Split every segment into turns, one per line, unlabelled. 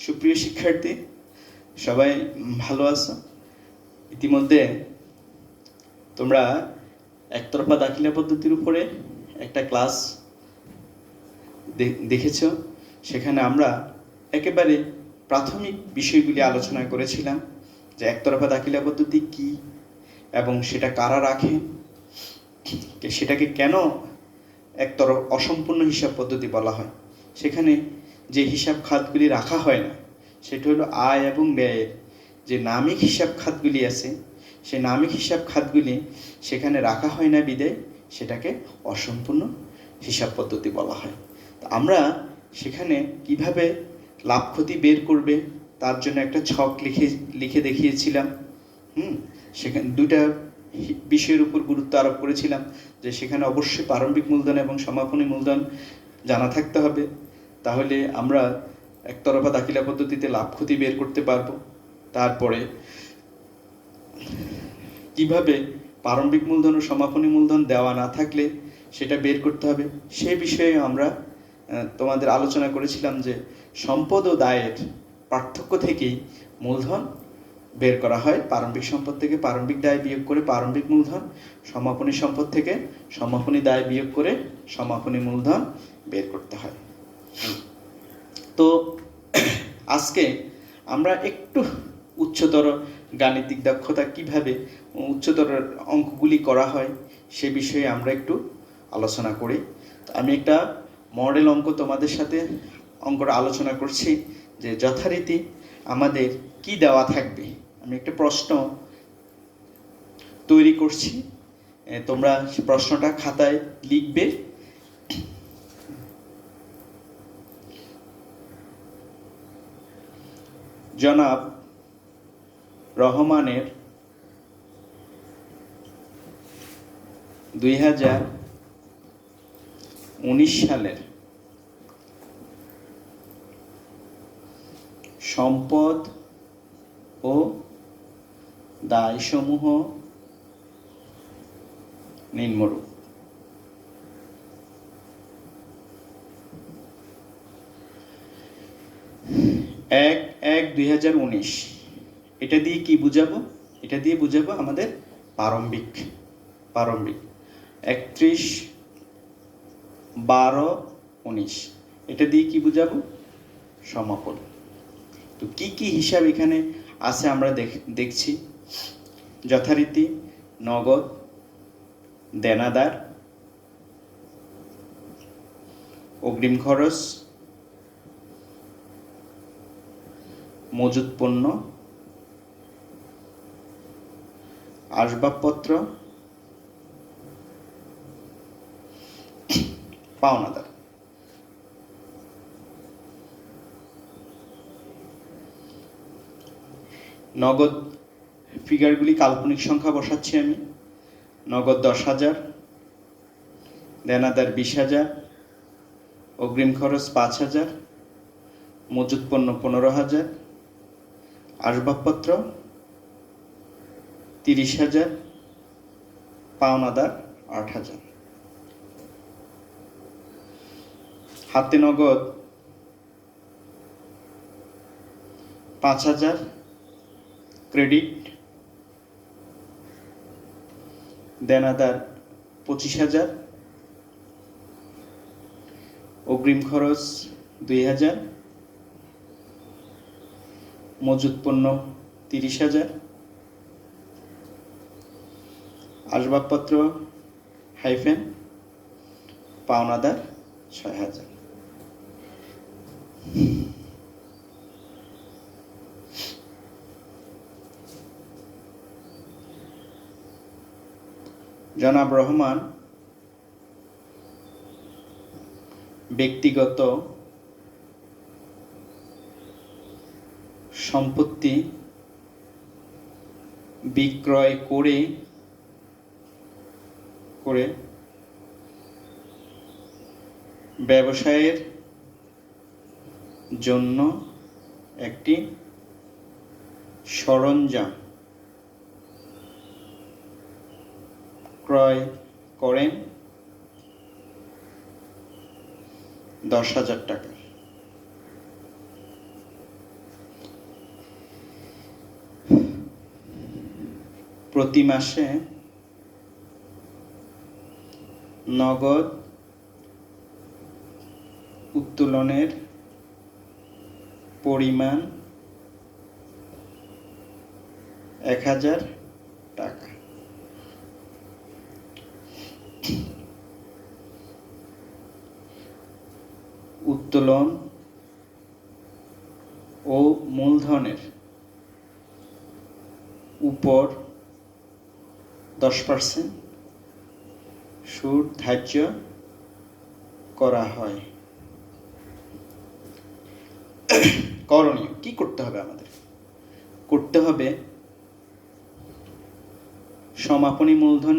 সুপ্রিয় শিক্ষার্থী, সবাই ভালো আছো? ইতিমধ্যে তোমরা একতরফা দাখিলা পদ্ধতির উপরে একটা ক্লাস দেখেছ। সেখানে আমরা একেবারে প্রাথমিক বিষয়গুলি আলোচনা করেছিলাম যে একতরফা দাখিলা পদ্ধতি কি এবং সেটা কারা রাখে, সেটাকে কেন অসম্পূর্ণ হিসাব পদ্ধতি বলা হয়। সেখানে যে হিসাব খাতগুলি রাখা হয় না সেটা হলো আয় এবং ব্যয়ের যে নামিক হিসাব খাতগুলি আছে, সেই নামিক হিসাব খাতগুলি সেখানে রাখা হয় না বিদায় সেটাকে অসম্পূর্ণ হিসাব পদ্ধতি বলা হয়। আমরা সেখানে কিভাবে লাভ ক্ষতি বের করবে তার জন্য একটা ছক লিখে দেখিয়েছিলাম। সেখানে দুইটা বিষয়ের উপর গুরুত্ব আরোপ করেছিলাম যে সেখানে অবশ্যই প্রারম্ভিক মূলধন এবং সমাপনী মূলধন জানা থাকতে হবে, তাহলে আমরা একতরফা দাখিলা পদ্ধতিতে লাভ ক্ষতি বের করতে পারবো। তারপরে কিভাবে প্রারম্ভিক মূলধন ও সমাপনী মূলধন দেওয়া না থাকলে সেটা বের করতে হবে, সে বিষয়ে আমরা তোমাদের আলোচনা করেছিলাম যে সম্পদ ও দায়ের পার্থক্য থেকেই মূলধন বের করা হয়। প্রারম্ভিক সম্পদ থেকে প্রারম্ভিক দায় বিয়োগ করে প্রারম্ভিক মূলধন, সমাপনী সম্পদ থেকে সমাপনী দায় বিয়োগ করে সমাপনী মূলধন বের করতে হয়। তো আজকে আমরা একটু উচ্চতর গাণিতিক দক্ষতা কিভাবে উচ্চতর অঙ্কগুলি করা হয় সে বিষয়ে আমরা একটু আলোচনা করি। আমি একটা মডেল অঙ্ক তোমাদের সাথে অঙ্কটা আলোচনা করছি যে যথারীতি আমাদের কি দেওয়া থাকবে। আমি একটা প্রশ্ন তৈরি করছি, তোমরা প্রশ্নটা খাতায় লিখবে। জনাব রহমানের 2019 সালের সম্পদ ও দায়সমূহ নিম্নরূপ। 1/1/2019 এটা দিয়ে কি বুঝাবো? এটা দিয়ে বুঝাবো আমাদের প্রারম্ভিক 31/12/19 এটা দিয়ে কি বুঝাবো? সমাপন। তো কি কি হিসাব এখানে আছে আমরা দেখছি। যথারীতি নগদ, দেনাদার, অগ্রিম খরচ, মজুত পণ্য, আসবাবপত্র, পাওনাদার। নগদ ফিগারগুলি কাল্পনিক সংখ্যা বসাচ্ছি আমি। নগদ 10,000, দেনাদার 20,000, অগ্রিম খরচ 5,000, মজুত পণ্য 15,000, আসবাবপত্র 30,000, পাওনাদার 8,000। হাতে নগদ 5,000, ক্রেডিট, দেনাদার 25,000, অগ্রিম খরচ 2,000, মজুত পণ্য 30,000, আসবাবপত্র হাইফেন পাওনাদার 6,000। জনাব রহমান ব্যক্তিগত সম্পত্তি বিক্রয় করে ব্যবসায়ের জন্য একটি সরঞ্জাম ক্রয় করেন 10,000 টাকা। প্রতি মাসে নগদ উত্তোলনের পরিমাণ 1000 টাকা। উত্তোলন ও মূলধনের উপর 10% সুদ ধার্য করা হয়। করণীয় কি করতে হবে? আমাদের করতে হবে সমাপনী মূলধন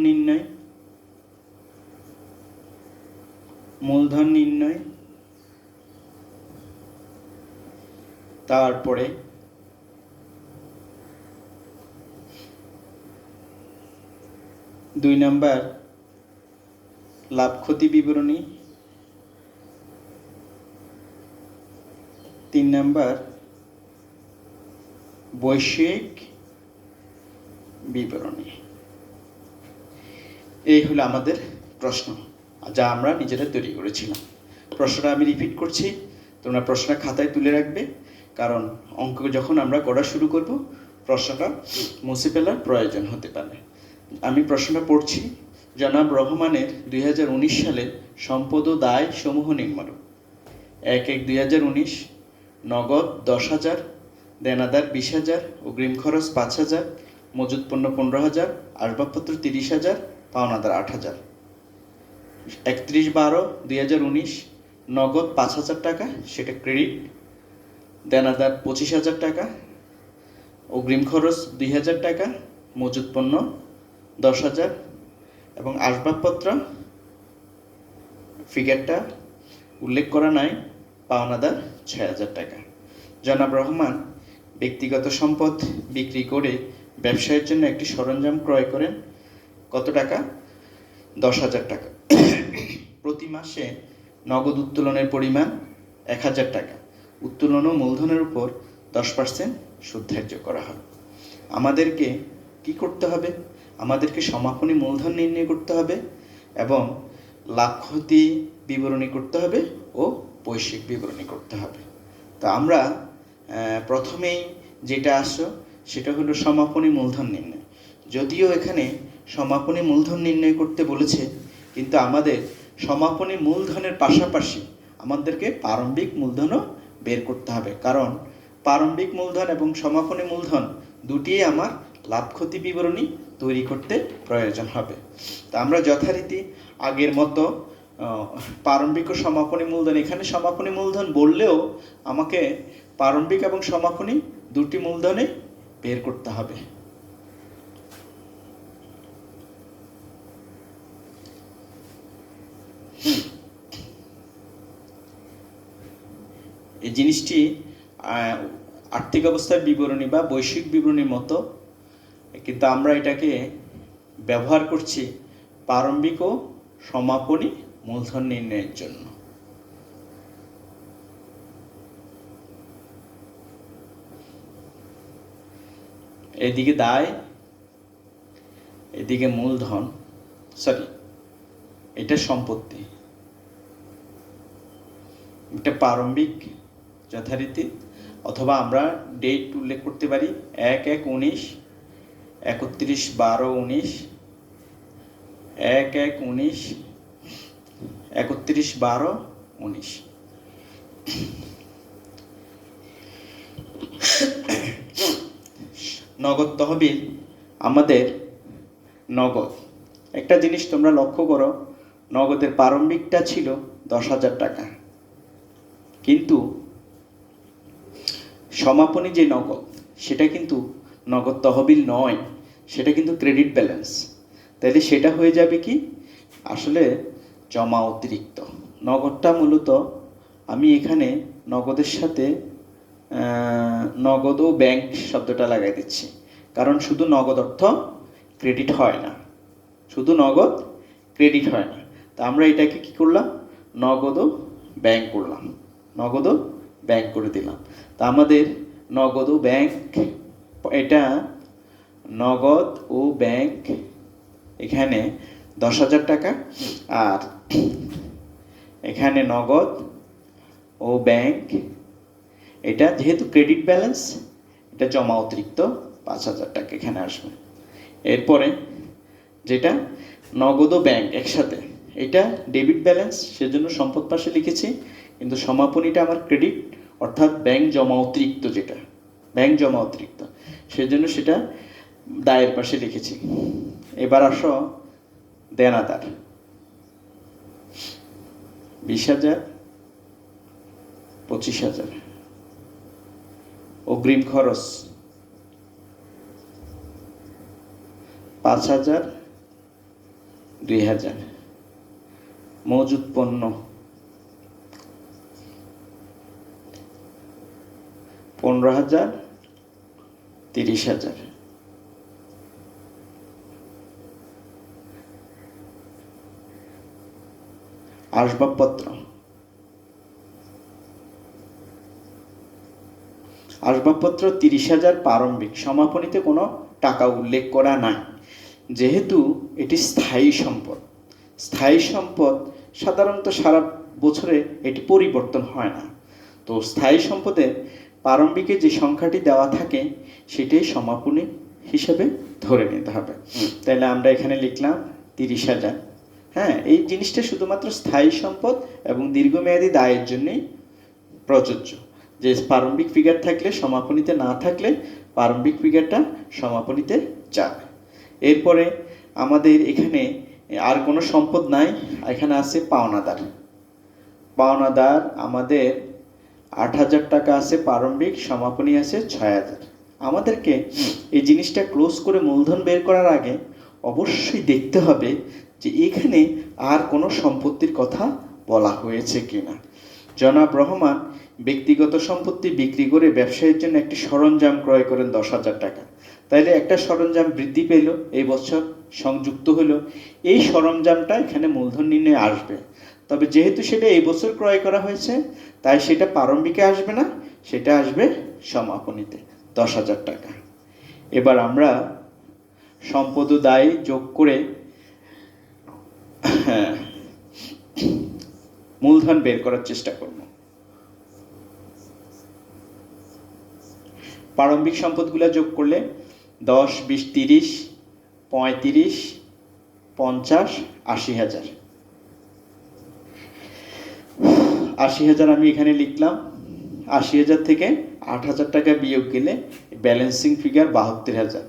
নির্ণয়, তারপরে দুই নাম্বার লাভ ক্ষতি বিবরণী, 3 নাম্বার বৈশ্বিক বিবরণী। এই হলো আমাদের প্রশ্ন, যা আমরা নিজেরা তৈরি করেছিলাম। প্রশ্নটা আমি রিপিট করছি, তোমরা প্রশ্নটা খাতায় তুলে রাখবে, কারণ অঙ্ক যখন আমরা করা শুরু করব প্রশ্নটা মুছে ফেলার প্রয়োজন হতে পারে। আমি প্রশ্নটা পড়ছি। জনাব রহমানের 2019 সালে সম্পদ ও দায় সমূহ নিম্নরূপ: 1/1/2019 নগদ 10,000, দেনাদার 20,000, অগ্রিম খরচ 5,000, মজুত পণ্য 15,000, আসবাবপত্র 30,000, পাওনাদার 8,000। 31/12/2019 নগদ 5,000 টাকা, সেটা ক্রেডিট, দেনাদার 25,000 টাকা, অগ্রিম খরচ 2,000 টাকা, মজুত পণ্য 10,000 এবং আসবাবপত্র ফিগারটা উল্লেখ করা নাই, পাওনাদার 6,000 টাকা। জনাব রহমান ব্যক্তিগত সম্পদ বিক্রি করে ব্যবসায়ের জন্য একটি সরঞ্জাম ক্রয় করেন। কত টাকা? 10,000 টাকা। প্রতি মাসে নগদ উত্তোলনের পরিমাণ 1,000 টাকা। উত্তোলন ও মূলধনের উপর 10% সুদ ধার্য করা হয়। আমাদেরকে কি করতে হবে? আমাদেরকে সমাপনী মূলধন নির্ণয় করতে হবে এবং লাভ ক্ষতি বিবরণী করতে হবে ও বৈশ্বিক বিবরণী করতে হবে। তো আমরা প্রথমেই যেটা আসো সেটা হলো সমাপনী মূলধন নির্ণয়। যদিও এখানে সমাপনী মূলধন নির্ণয় করতে বলেছে, কিন্তু আমাদের সমাপনী মূলধনের পাশাপাশি আমাদেরকে প্রারম্ভিক মূলধনও বের করতে হবে, কারণ প্রারম্ভিক মূলধন এবং সমাপনী মূলধন দুটিই আমার লাভ ক্ষতি বিবরণী তৈরি করতে প্রয়োজন হবে। তা আমরা যথারীতি আগের মতো প্রারম্ভিক ও সমাপনী মূলধন, এখানে সমাপনী মূলধন বললেও আমাকে প্রারম্ভিক এবং সমাপনী দুটি মূলধনে বের করতে হবে। এই জিনিসটি আর্থিক অবস্থার বিবরণী বা বৈশ্বিক বিবরণীর মতো, কিন্তু আমরা এটাকে ব্যবহার করছি প্রারম্ভিক ও সমাপনী মূলধন নির্ণয়ের জন্য। এদিকে দায়, এদিকে মূলধন, এটা সম্পত্তি, এটা প্রারম্ভিক যথারীতি, অথবা আমরা ডেট উল্লেখ করতে পারি 1/1/19, 31/12/19, 1/1/19, 31/12/19। নগদ তহবিল, আমাদের নগদ, একটা জিনিস তোমরা লক্ষ্য করো, নগদের প্রারম্ভিকটা ছিল 10,000 টাকা, কিন্তু সমাপনী যে নগদ সেটা কিন্তু নগদ তহবিল নয়, সেটা কিন্তু ক্রেডিট ব্যালেন্স। তাহলে সেটা হয়ে যাবে কি? আসলে জমা অতিরিক্ত। নগদটা মূলত আমি এখানে নগদের সাথে নগদ ও ব্যাংক শব্দটা লাগাই দিচ্ছি, কারণ শুধু নগদ অর্থ ক্রেডিট হয় না, শুধু নগদ ক্রেডিট হয় না। তা আমরা এটাকে কি করলাম? নগদ ও ব্যাংক করলাম, নগদ ও ব্যাংক করে দিলাম। তা আমাদের নগদ ও ব্যাংক, এটা নগদ ও ব্যাংক এখানে 10,000 টাকা, আর এখানে নগদ ও ব্যাংক এটা যেহেতু ক্রেডিট ব্যালেন্স, এটা জমা অতিরিক্ত 5,000 টাকা এখানে আসবে। এরপরে যেটা নগদ ও ব্যাংক একসাথে, এটা ডেবিট ব্যালেন্স, সেজন্য সম্পদ পাশে লিখেছি, কিন্তু সমাপনীটা আমার ক্রেডিট, অর্থাৎ ব্যাংক জমা অতিরিক্ত, যেটা ব্যাংক জমা অতিরিক্ত, সেজন্য সেটা দায়ের পাশে লিখেছি। এবার আসো দেনাদার, 20,000, 25,000, অগ্রিম খরচ 5,000, 2,000, মজুদ পণ্য 15,000, 30,000, আসবাবপত্র 30,000 প্রারম্ভিক, সমাপনীতে কোনো টাকা উল্লেখ করা নাই, যেহেতু এটি স্থায়ী সম্পদ। স্থায়ী সম্পদ সাধারণত সারা বছরে এটি পরিবর্তন হয় না, তো স্থায়ী সম্পদে প্রারম্ভিকে যে সংখ্যাটি দেওয়া থাকে সেটাই সমাপনী হিসেবে ধরে নিতে হবে। তাহলে আমরা এখানে লিখলাম 30,000। হ্যাঁ, এই জিনিসটা শুধুমাত্র স্থায়ী সম্পদ এবং দীর্ঘমেয়াদী দায়ের জন্যই প্রযোজ্য, যে প্রারম্ভিক ফিগার থাকলে সমাপনীতে না থাকলে প্রারম্ভিক ফিগারটা সমাপনীতে যাবে। এরপরে আমাদের এখানে আর কোনো সম্পদ নাই, এখানে আছে পাওনাদার। পাওনাদার আমাদের 8,000 টাকা আছে প্রারম্ভিক, সমাপনী আছে 6,000। আমাদেরকে এই জিনিসটা ক্লোজ করে মূলধন বের করার আগে অবশ্যই দেখতে হবে যে এখানে আর কোনো সম্পত্তির কথা বলা হয়েছে কিনা। জনাব রহমান ব্যক্তিগত সম্পত্তি বিক্রি করে ব্যবসায়ের জন্য একটি সরঞ্জাম ক্রয় করেন 10,000 টাকা। তাইলে একটা সরঞ্জাম বৃদ্ধি পেল, এই বছর সংযুক্ত হলো, এই সরঞ্জামটা এখানে মূলধন নির্ণয়ে আসবে। তবে যেহেতু সেটা এই বছর ক্রয় করা হয়েছে, তাই সেটা প্রারম্ভিকে আসবে না, সেটা আসবে সমাপনীতে 10,000 টাকা। এবার আমরা সম্পদ ও দায় যোগ করে মূলধন বের করার চেষ্টা করব। প্রারম্ভিক সম্পদগুলো যোগ করলে 10, 20, 30, 35, 50, 80,000। 80,000 আমি এখানে লিখলাম। 80,000 থেকে 8,000 টাকা বিয়োগ গেলে ব্যালেন্সিং ফিগার 72,000।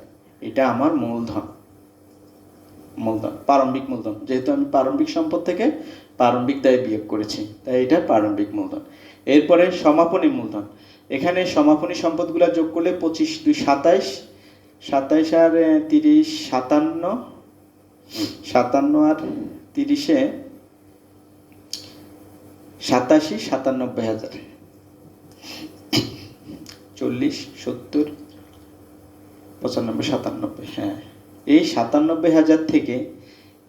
এটা আমার মূলধন, প্রারম্ভিক মূলধন, যেহেতু আমি প্রারম্ভিক সম্পদ থেকে প্রারম্ভিক দায় বিয়োগ করেছি, তাই এটা প্রারম্ভিক মূলধন। এরপরে সমাপনী মূলধন, এখানে সমাপনী সম্পদগুলো যোগ করলে 25, 2, 27, 27 আর 30, 57, 57 আর 30-এ 87, 97,000, 40, 70, 95, 97। হ্যাঁ, এই 97,000 থেকে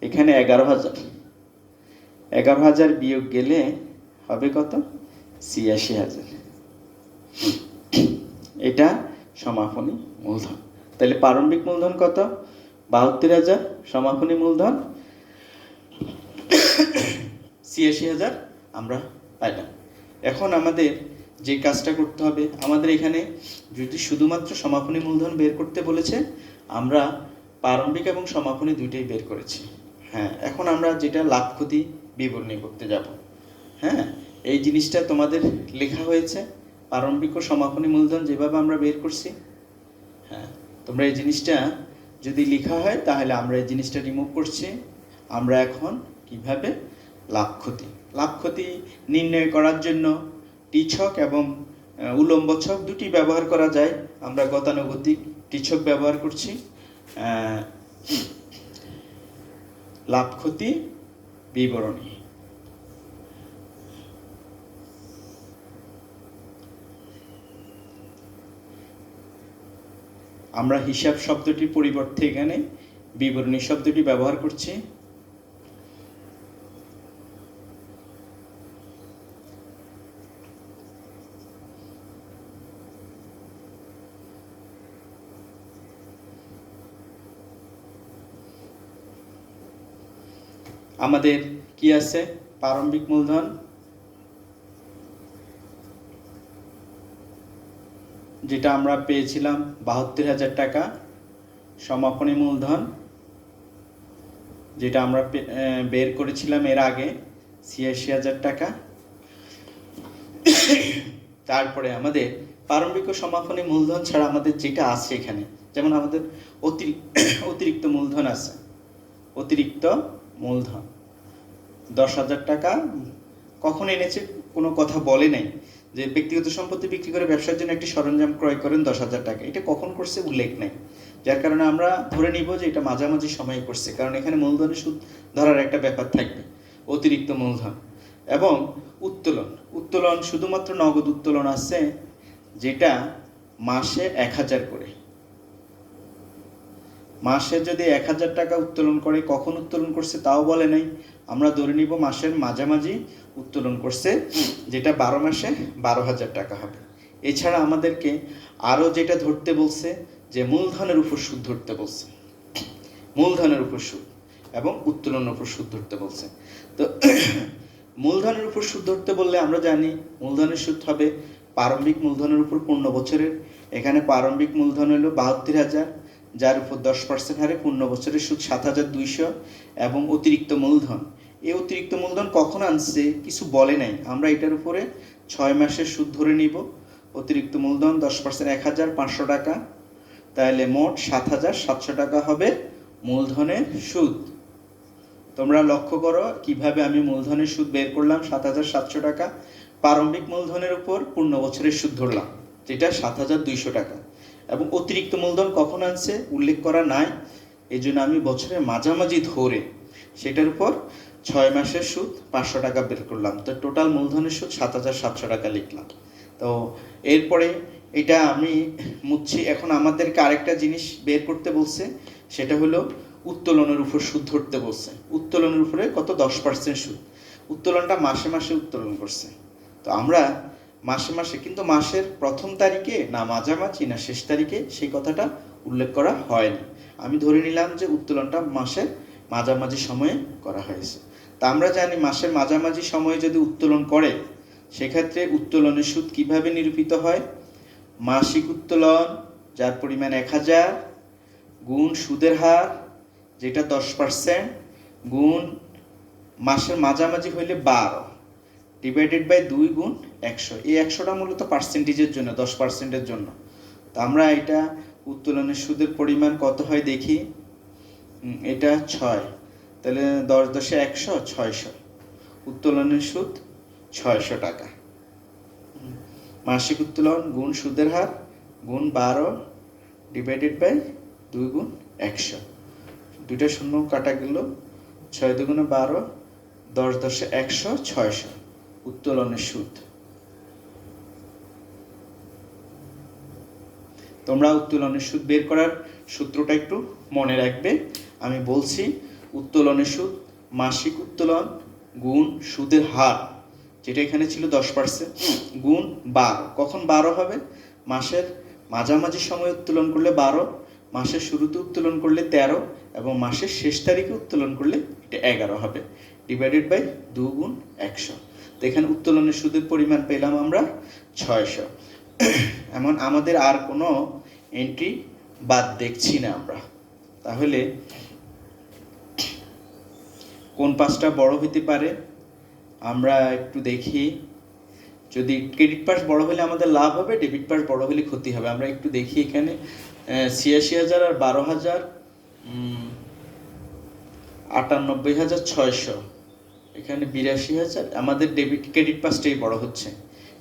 এখানে 11,000 বিয়োগ গেলে হবে কত? 86,000। এটা সমাপনী মূলধন। তাহলে প্রারম্ভিক মূলধন কত? 72,000, সমাপনী মূলধন 86,000 আমরা পাইলাম। এখন আমাদের যে কাজটা করতে হবে, আমাদের এখানে যদি শুধুমাত্র সমাপনী মূলধন বের করতে বলেছে, আমরা প্রারম্ভিক এবং সমাপনী দুইটাই বের করেছি। হ্যাঁ, এখন আমরা যেটা লাভ ক্ষতি বিবরণী করতে যাব। হ্যাঁ, এই জিনিসটা তোমাদের লেখা হয়েছে, প্রারম্ভিক ও সমাপনী মূলধন যেভাবে আমরা বের করছি। হ্যাঁ, তোমরা এই জিনিসটা যদি লেখা হয় তাহলে আমরা এই জিনিসটা রিমুভ করছি। আমরা এখন কিভাবে লাভ ক্ষতি নির্ণয় করার জন্য টিছক এবং উলম্ব ছক দুটি ব্যবহার করা যায়। আমরা গতানুগতিক টিছক ব্যবহার করছি। লাভ ক্ষতি বিবরণী, আমরা হিসাব শব্দটির পরিবর্তে এখানে বিবরণী শব্দটি ব্যবহার করছি। আমাদের কি আছে? প্রারম্ভিক মূলধন যেটা আমরা পেয়েছিলাম ৭২,০০০ টাকা, সমাপনী মূলধন যেটা আমরা বের করেছিলাম এর আগে ৮৬,০০০ টাকা। তারপরে আমাদের প্রারম্ভিক ও সমাপনী মূলধন ছাড়া আমাদের যেটা আছে এখানে, যেমন আমাদের অতিরিক্ত মূলধন আছে, অতিরিক্ত মূলধন ১০,০০০ টাকা। কখন এনেছে কোনো কথা বলে নাই যে ব্যক্তিগত সম্পত্তি বিক্রি করে ব্যবসার জন্য একটি সরঞ্জাম ক্রয় করেন ১০,০০০ টাকা, এটা কখন করছে উল্লেখ নেই, যার কারণে আমরা ধরে নিব যে এটা মাঝামাঝি সময়ে করছে, কারণ এখানে মূলধনের সুদ ধরার একটা ব্যাপার থাকবে। অতিরিক্ত মূলধন এবং উত্তোলন শুধুমাত্র নগদ উত্তোলন আছে যেটা মাসে ১,০০০ করে, মাসে যদি ১,০০০ টাকা উত্তোলন করে, কখন উত্তোলন করছে তাও বলে নাই, আমরা ধরে নিব মাসের মাঝামাঝি উত্তোলন করছে, যেটা ১২ মাসে ১২,০০০ টাকা হবে। এছাড়া আমাদেরকে আরও যেটা ধরতে বলছে যে মূলধনের উপর সুদ ধরতে বলছে, মূলধনের উপর সুদ এবং উত্তোলনের উপর সুদ ধরতে বলছে। তো মূলধনের উপর সুদ ধরতে বললে আমরা জানি মূলধনের সুদ হবে প্রারম্ভিক মূলধনের উপর পূর্ণ বছরের। এখানে প্রারম্ভিক মূলধন হলো ৭২,০০০, যার উপর 10% হারে পূর্ণ বছরের সুদ ৭,২০০ এবং অতিরিক্ত মূলধন। এই অতিরিক্ত মূলধন কখন আনছে কিছু বলে নাই, আমরা এটার উপরে 6 মাসের সুদ ধরে নিব। অতিরিক্ত মূলধন 10% ১,৫০০ টাকা, তাহলে মোট ৭,৭০০ টাকা হবে মূলধনের সুদ। তোমরা লক্ষ্য করো কিভাবে আমি মূলধনের সুদ বের করলাম ৭,৭০০ টাকা, প্রারম্ভিক মূলধনের উপর পূর্ণ বছরের সুদ ধরলাম যেটা ৭,২০০ টাকা, এবং অতিরিক্ত মূলধন কখন আনছে উল্লেখ করা নাই, এই জন্য আমি বছরের মাঝামাঝি ধরে সেটার উপর 6 মাসের সুদ ৫০০ টাকা বের করলাম। তো টোটাল মূলধনের সুদ ৭,৭০০ টাকা লিখলাম। তো এরপরে এটা আমি মুছছি। এখন আমাদেরকে আরেকটা জিনিস বের করতে বলছে, সেটা হলো উত্তোলনের উপর সুদ ধরতে বলছে। উত্তোলনের উপরে কত? 10% সুদ। উত্তোলনটা মাসে মাসে উত্তোলন করছে, তো আমরা মাসে মাসে, কিন্তু মাসের প্রথম তারিখে না মাঝামাঝি না শেষ তারিখে সেই কথাটা উল্লেখ করা হয়নি। আমি ধরে নিলাম যে উত্তোলনটা মাসের মাঝামাঝি সময়ে করা হয়েছে। তা আমরা জানি মাসের মাঝামাঝি সময়ে যদি উত্তোলন করে সেক্ষেত্রে উত্তোলনের সুদ কিভাবে নিরূপিত হয়? মাসিক উত্তোলন যার পরিমাণ ১,০০০ গুণ সুদের হার যেটা 10% গুণ মাসের মাঝামাঝি হইলে 12 ডিভাইডেড বাই 2 গুণ 100। এই 100টা মূলত পার্সেন্টেজের জন্য, 10%-এর জন্য। তো আমরা এটা উত্তোলনের সুদের পরিমাণ কত হয় দেখি। এটা 6, তাহলে 10 10 100 600, উত্তোলনের সুদ 600 টাকা। মাসিক উত্তোলন গুণ সুদের হার গুণ 12 ডিভাইডেড বাই 2 গুণ 100, দুইটা শূন্য কাটা গেল, 6 দুগুণে 12, 10 10 100 600 উত্তোলনের সুদ। তোমরা উত্তোলনের সুদ বের করার সূত্রটা একটু মনে রাখবে। আমি বলছি উত্তোলনের সুদ মাসিক উত্তোলন গুণ সুদের হার যেটা এখানে ছিল 10% গুণ 12। কখন 12 হবে? মাসের মাঝামাঝি সময় উত্তোলন করলে 12, মাসের শুরুতে উত্তোলন করলে 13 এবং মাসের শেষ তারিখে উত্তোলন করলে এটা 11 হবে, ডিভাইডেড বাই 2 গুণ 100। তো এখানে উত্তোলনের সুদের পরিমাণ পেলাম আমরা 600। এমন আমাদের আর কোনো এন্ট্রি বাদ দেখছি না আমরা। তাহলে কোন পাসটা বড় হতে পারে আমরা একটু দেখি। যদি ক্রেডিট পাস বড় হলে আমাদের লাভ হবে, ডেবিট পাস বড় হলে ক্ষতি হবে। আমরা একটু দেখি এখানে ৮৬,০০০ আর ১২,০০০, ৯৮,৬০০, এখানে ৮২,০০০। আমাদের ক্রেডিট পাসটাই বড় হচ্ছে।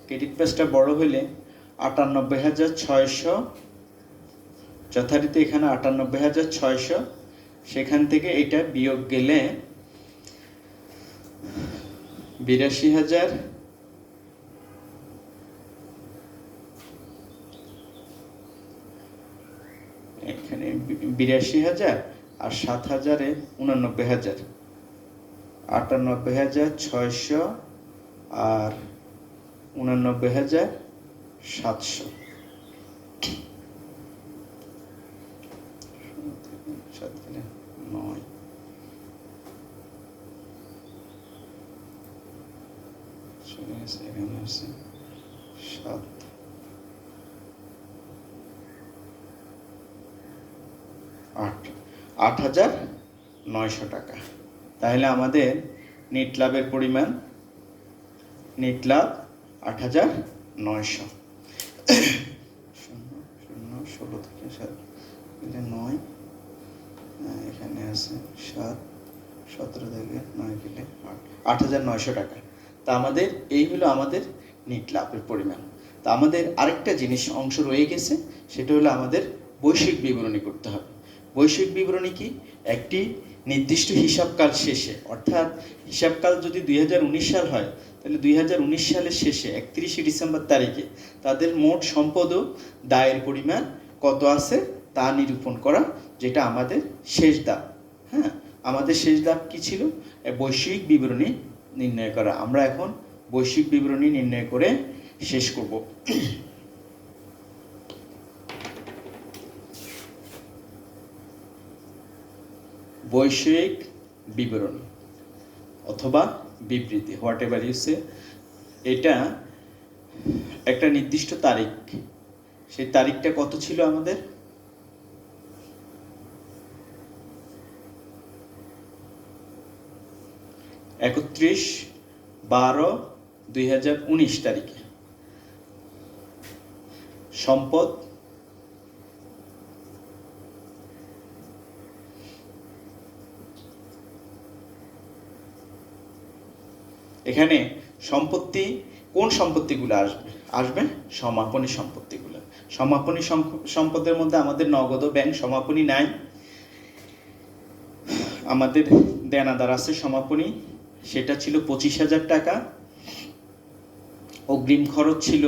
ক্রেডিট পাসটা বড় হলে ৯৮,৬০০, যথারীতি এখানে ৯৮,৬০০, সেখান থেকে এটা বিয়োগ গেলে ৮২,০০০, এখানে ৮২,০০০ আর ৭,০০০-এ ৮৯,০০০, ৯৮,৬০০ আর ৮৯,৭০০। এখানে আছে 7 8,900 টাকা। তাহলে আমাদের নেট লাভের পরিমাণ, নেট লাভ 8,900। 16 থেকে 7 9, এখানে আছে 7, 17 থেকে 9 গেলে 8,900 টাকা। তা আমাদের এই হলো আমাদের নেট লাভের পরিমাণ। তা আমাদের আরেকটা জিনিস অংশ রয়ে গেছে, সেটা হলো আমাদের বৈশ্বিক বিবরণী করতে হবে। বৈশ্বিক বিবরণী কি? একটি নির্দিষ্ট হিসাবকাল শেষে, অর্থাৎ হিসাবকাল যদি 2019 সাল হয়, তাহলে 2019 সালের শেষে 31শে ডিসেম্বর তারিখে তাদের মোট সম্পদ ও দায়ের পরিমাণ কত আছে তা নিরূপণ করা, যেটা আমাদের শেষ ধাপ। হ্যাঁ, আমাদের শেষ ধাপ কি ছিল? বৈশ্বিক বিবরণী নির্ণয় করা। আমরা এখন বৈশ্বিক বিবরণী নির্ণয় করে শেষ করব। বৈষয়িক বিবরণী অথবা বিবৃতি, হোয়াট এভার ইউ সে, এটা একটা নির্দিষ্ট তারিখ। সেই তারিখটা কত ছিল আমাদের? 31/12/2019 তারিখে সম্পদ এখানে সম্পত্তি, কোন সম্পত্তিগুলো আসবে? সমাপনী সম্পত্তিগুলো। সমাপনী সম্পদের মধ্যে আমাদের নগদ ও ব্যাংক সমাপনী নাই। আমাদের দেনাদার আছে সমাপনী, সেটা ছিল 25,000 টাকা। অগ্রিম খরচ ছিল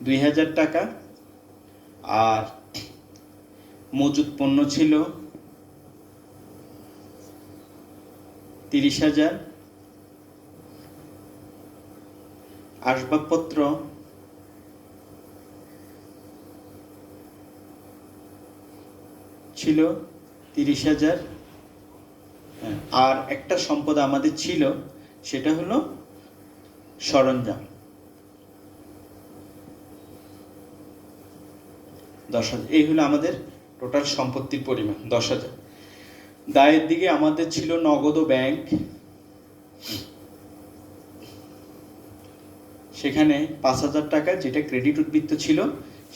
2,000 টাকা, আর মজুদ পণ্য ছিল 30,000, আসবাবপত্র ছিল 30,000, আর একটা সম্পদ আমাদের ছিল, সেটা হলো সরঞ্জাম 10,000। এই হলো আমাদের টোটাল সম্পত্তির পরিমাণ 10,000। দায়ের দিকে আমাদের ছিল নগদ ও ব্যাংক, সেখানে 5,000 টাকা, যেটা ক্রেডিট উদ্বৃত্ত ছিল,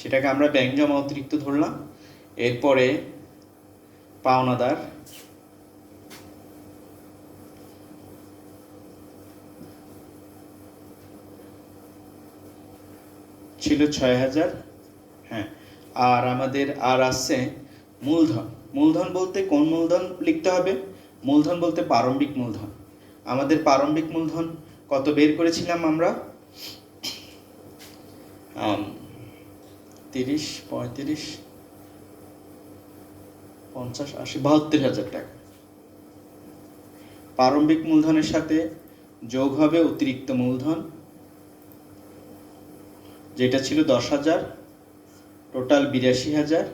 সেটাকে আমরা ব্যাংক জমা অতিরিক্ত ধরলাম। এরপরে পাওনাদার ছিল 6,000। হ্যাঁ, আর আমাদের আর আছে মূলধন। মূলধন বলতে কোন মূলধন লিখতে হবে? মূলধন বলতে প্রারম্ভিক মূলধন। আমাদের প্রারম্ভিক মূলধন কত বের করেছিলাম আমরা? 30, 35, 50, 80, 72,000 টাকা। প্রারম্ভিক মূলধনের সাথে যোগ হবে অতিরিক্ত মূলধন, যেটা ছিল 10,000, টোটাল 82,000।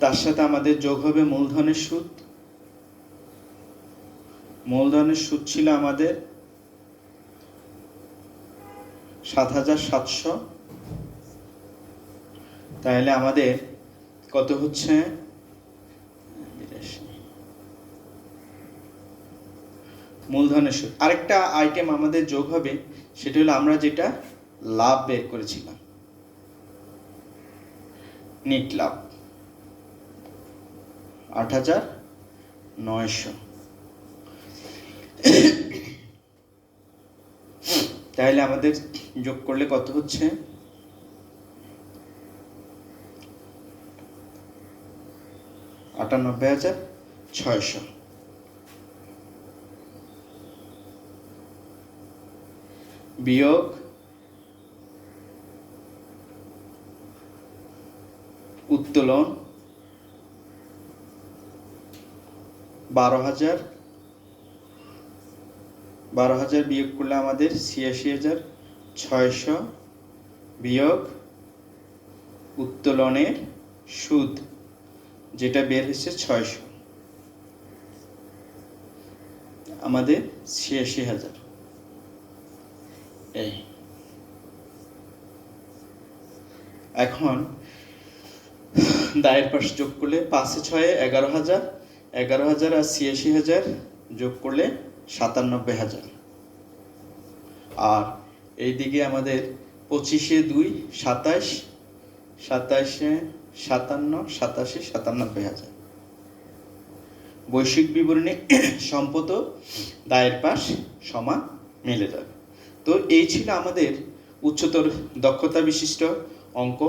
তার সাথে আমাদের যোগ হবে মূলধনের সুদ। মূলধনের সুদ ছিল আমাদের 7,700। তাহলে আমাদের কত হচ্ছে? 82 মূলধনের সুদ। আরেকটা আইটেম আমাদের যোগ হবে, সেটা হলো আমরা যেটা লাভ বের করেছিলাম, নেট লাভ 8,900। তাহলে আমাদের যোগ করলে কত হচ্ছে? 98,600। বিয়োগ উত্তোলন 12,000। 12,000 বিয়োগ করলে আমাদের 86,600 বিয়োগ উত্তোলনের সুদ, যেটা বের হচ্ছে 600। আমাদের ৮৬,০০০। এই এখন দায়ের পাশ যোগ করলে ৫-৬ ১১,০০০, ১১,০০০ আর ৮৬,০০০ যোগ করলে ৯৭,০০০। আর এইদিকে আমাদের ২৫-২ ২৭, ২৭-৫ ৮৭, ৯৭,০০০। বৈশ্বিক বিবরণী সম্পদ ও দায়ের পাশ সমান মিলে যাবে। তো এই ছিল আমাদের উচ্চতর দক্ষতা বিশিষ্ট অঙ্ক।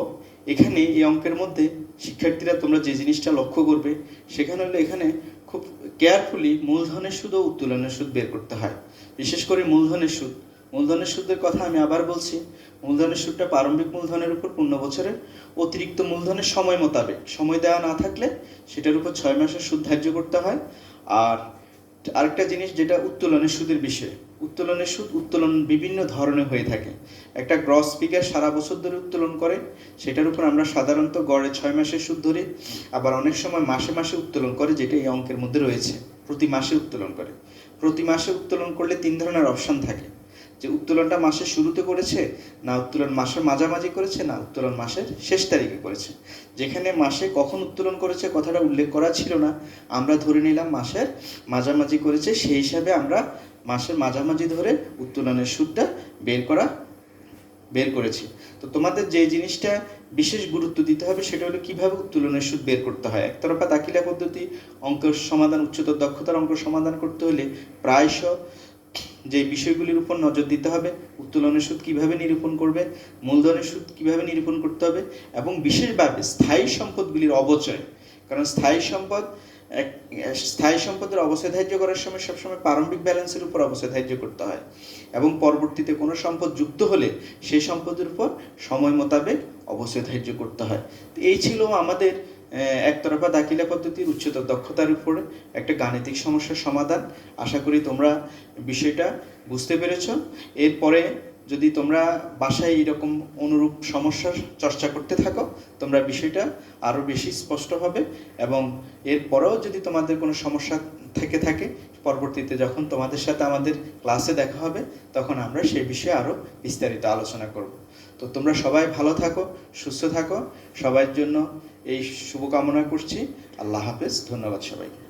এখানে এই অঙ্কের মধ্যে শিক্ষার্থীরা তোমরা যে জিনিসটা লক্ষ্য করবে সেখানে হলো এখানে খুব কেয়ারফুলি মূলধনের সুদ ও উত্তোলনের সুদ বের করতে হয়। বিশেষ করে মূলধনের সুদ। মূলধনের সুদের কথা আমি আবার বলছি, মূলধনের সুদটা প্রারম্ভিক মূলধনের উপর পূর্ণ বছরের অতিরিক্ত মূলধনের সময় মোতাবেক, সময় দেওয়া না থাকলে সেটার উপর 6 মাসের সুদ ধার্য করতে হয়। আর আরেকটা জিনিস যেটা উত্তোলনের সুদের বিষয়, উত্তোলনের সুদ উত্তোলন বিভিন্ন ধরনের হয়ে থাকে। একটা গ্রস ফিগার সারা বছর ধরে উত্তোলন করে, সেটার উপর আমরা সাধারণত গড়ে 6 মাসের সুদ ধরি। আবার অনেক সময় মাসে মাসে উত্তোলন করে, যেটা এই অঙ্কের মধ্যে রয়েছে, প্রতি মাসে উত্তোলন করে। প্রতি মাসে উত্তোলন করলে 3 ধরনের অপশন থাকে, যে উত্তোলনটা মাসের শুরুতে করেছে, না উত্তোলন মাসের মাঝামাঝি করেছে, না উত্তোলন মাসের শেষ তারিখে করেছে। যেখানে মাসে কখন উত্তোলন করেছে কথাটা উল্লেখ করা ছিল না, আমরা ধরে নিলাম মাসের মাঝামাঝি করেছে, সেই হিসাবে আমরা মাসের মাঝামাঝি ধরে উত্তোলনের সুদটা বের করেছি। তো তোমাদের যে জিনিসটা বিশেষ গুরুত্ব দিতে হবে সেটা হলো কিভাবে উত্তোলনের সুদ বের করতে হয়। একতরফা দাখিলা পদ্ধতি অঙ্ক সমাধান, উচ্চতর দক্ষতার অঙ্ক সমাধান করতে হলে প্রায়শ যে বিষয়গুলির উপর নজর দিতে হবে, উত্তোলনের সুদ কিভাবে নিরূপণ করবে, মূলধনের সুদ কিভাবে নিরূপণ করতে হবে, এবং বিশেষভাবে স্থায়ী সম্পদগুলির অবচয়। কারণ স্থায়ী সম্পদের অবচয় ধার্য করার সময় সবসময় প্রারম্ভিক ব্যালেন্সের উপর অবচয় ধার্য করতে হয়, এবং পরবর্তীতে কোনো সম্পদ যুক্ত হলে সেই সম্পদের উপর সময় মোতাবেক অবচয় ধার্য করতে হয়। তো এই ছিল আমাদের একতরফা দাখিলা পদ্ধতির উচ্চতর দক্ষতার উপরে একটা গাণিতিক সমস্যার সমাধান। আশা করি তোমরা বিষয়টা বুঝতে পেরেছ। এরপরে যদি তোমরা বাসায় এরকম অনুরূপ সমস্যার চর্চা করতে থাকো, তোমরা বিষয়টা আরও বেশি স্পষ্ট হবে। এবং এরপরেও যদি তোমাদের কোনো সমস্যা থেকে থাকে, পরবর্তীতে যখন তোমাদের সাথে আমাদের ক্লাসে দেখা হবে তখন আমরা সেই বিষয়ে আরও বিস্তারিত আলোচনা করব। তো তোমরা সবাই ভালো থাকো, সুস্থ থাকো, সবার জন্য এই শুভকামনা করছি। আল্লাহ হাফেজ, ধন্যবাদ সবাইকে।